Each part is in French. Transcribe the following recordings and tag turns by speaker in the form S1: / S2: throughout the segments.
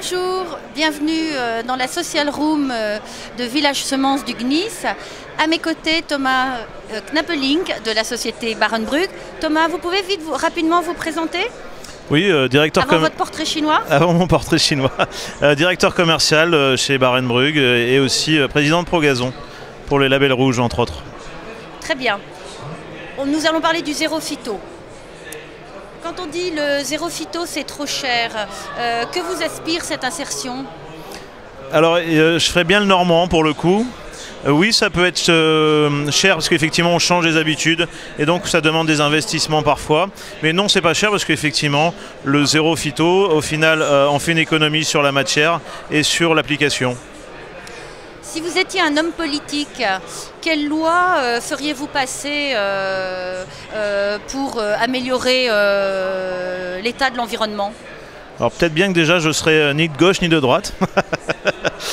S1: Bonjour, bienvenue dans la social room de Village Semences du Gnis. À mes côtés, Thomas Knapeling de la société Barenbrugge. Thomas, vous pouvez rapidement vous présenter?
S2: Oui, directeur
S1: avant votre portrait chinois.
S2: Avant mon portrait chinois. Directeur commercial chez Barenbrugge et aussi président de ProGazon pour les labels rouges, entre autres.
S1: Très bien. Nous allons parler du zéro phyto. Quand on dit le zéro phyto, c'est trop cher, que vous aspire cette insertion?
S2: Alors, je ferais bien le normand pour le coup. Oui, ça peut être cher parce qu'effectivement on change les habitudes et donc ça demande des investissements parfois. Mais non, c'est pas cher parce qu'effectivement le zéro phyto, au final, on fait une économie sur la matière et sur l'application.
S1: Si vous étiez un homme politique, quelle loi feriez-vous passer pour améliorer l'état de l'environnement?
S2: Alors peut-être bien que déjà je serais ni de gauche ni de droite.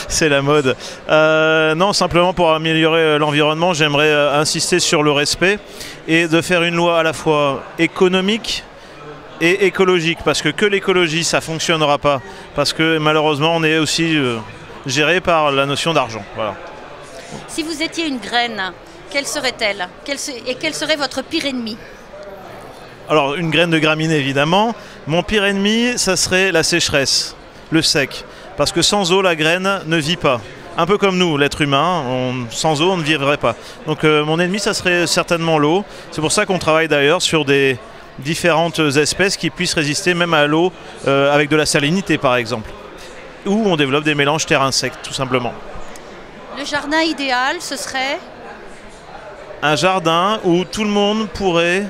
S2: C'est la mode. Non, simplement pour améliorer l'environnement, j'aimerais insister sur le respect et de faire une loi à la fois économique et écologique. Parce que l'écologie, ça ne fonctionnera pas. Parce que malheureusement, on est aussi géré par la notion d'argent. Voilà.
S1: Si vous étiez une graine, quelle serait-elle? Et quel serait votre pire ennemi?
S2: Alors, une graine de graminée, évidemment. Mon pire ennemi, ça serait la sécheresse, le sec. Parce que sans eau, la graine ne vit pas. Un peu comme nous, l'être humain, sans eau, on ne vivrait pas. Donc mon ennemi, ça serait certainement l'eau. C'est pour ça qu'on travaille d'ailleurs sur des différentes espèces qui puissent résister même à l'eau avec de la salinité, par exemple. Ou on développe des mélanges terre-insectes, tout simplement. Le
S1: jardin idéal, ce serait ?
S2: Un jardin où tout le monde pourrait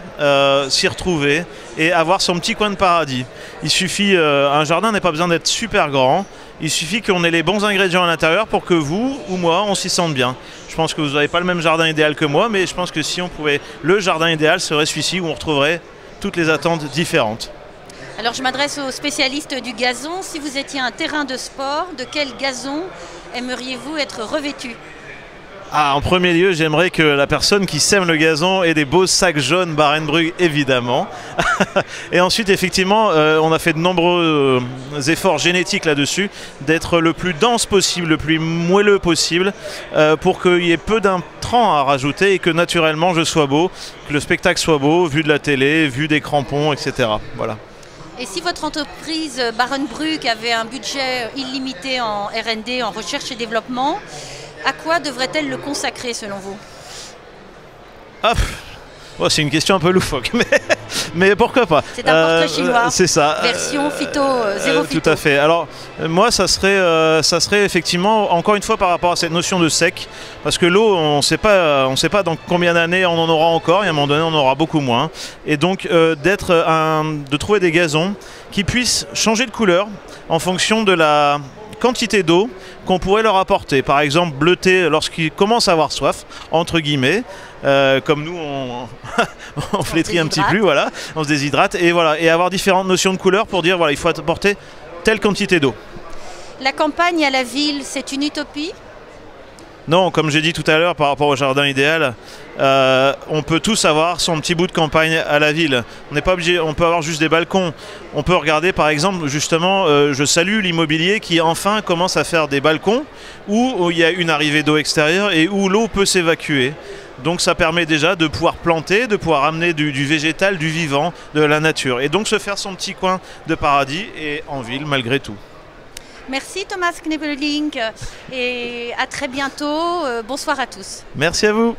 S2: s'y retrouver et avoir son petit coin de paradis. Il suffit, un jardin n'a pas besoin d'être super grand, il suffit qu'on ait les bons ingrédients à l'intérieur pour que vous ou moi, on s'y sente bien. Je pense que vous n'avez pas le même jardin idéal que moi, mais je pense que si on pouvait, le jardin idéal serait celui-ci où on retrouverait toutes les attentes différentes.
S1: Alors je m'adresse aux spécialistes du gazon. Si vous étiez un terrain de sport, de quel gazon aimeriez-vous être revêtu ?
S2: En premier lieu, j'aimerais que la personne qui sème le gazon ait des beaux sacs jaunes Barenbrugge, évidemment. Et ensuite, effectivement, on a fait de nombreux efforts génétiques là-dessus, d'être le plus dense possible, le plus moelleux possible, pour qu'il y ait peu d'intrants à rajouter et que naturellement je sois beau, que le spectacle soit beau, vu de la télé, vu des crampons, etc. Voilà.
S1: Et si votre entreprise Barenbrugge avait un budget illimité en R&D, en recherche et développement, à quoi devrait-elle le consacrer selon vous?
S2: C'est une question un peu loufoque, mais pourquoi pas?
S1: C'est un portrait chinois,
S2: c'est ça.
S1: Version phyto, zéro phyto.
S2: Tout à fait. Alors moi, ça serait effectivement, encore une fois, par rapport à cette notion de sec, parce que l'eau, on ne sait pas dans combien d'années on en aura encore, et à un moment donné, on en aura beaucoup moins. Et donc, de trouver des gazons qui puissent changer de couleur en fonction de la quantité d'eau qu'on pourrait leur apporter. Par exemple, bleuter lorsqu'ils commencent à avoir soif, entre guillemets, comme nous on flétrit un petit peu, voilà, on se déshydrate, et voilà, et avoir différentes notions de couleur pour dire voilà, il faut apporter telle quantité d'eau.
S1: La campagne à la ville, c'est une utopie?
S2: Non, comme j'ai dit tout à l'heure par rapport au jardin idéal, on peut tous avoir son petit bout de campagne à la ville. On n'est pas obligé, on peut avoir juste des balcons. On peut regarder par exemple, justement, je salue l'immobilier qui enfin commence à faire des balcons où il y a une arrivée d'eau extérieure et où l'eau peut s'évacuer. Donc ça permet déjà de pouvoir planter, de pouvoir amener du végétal, du vivant, de la nature. Et donc se faire son petit coin de paradis et en ville malgré tout.
S1: Merci Thomas Knapeling et à très bientôt. Bonsoir à tous.
S2: Merci à vous.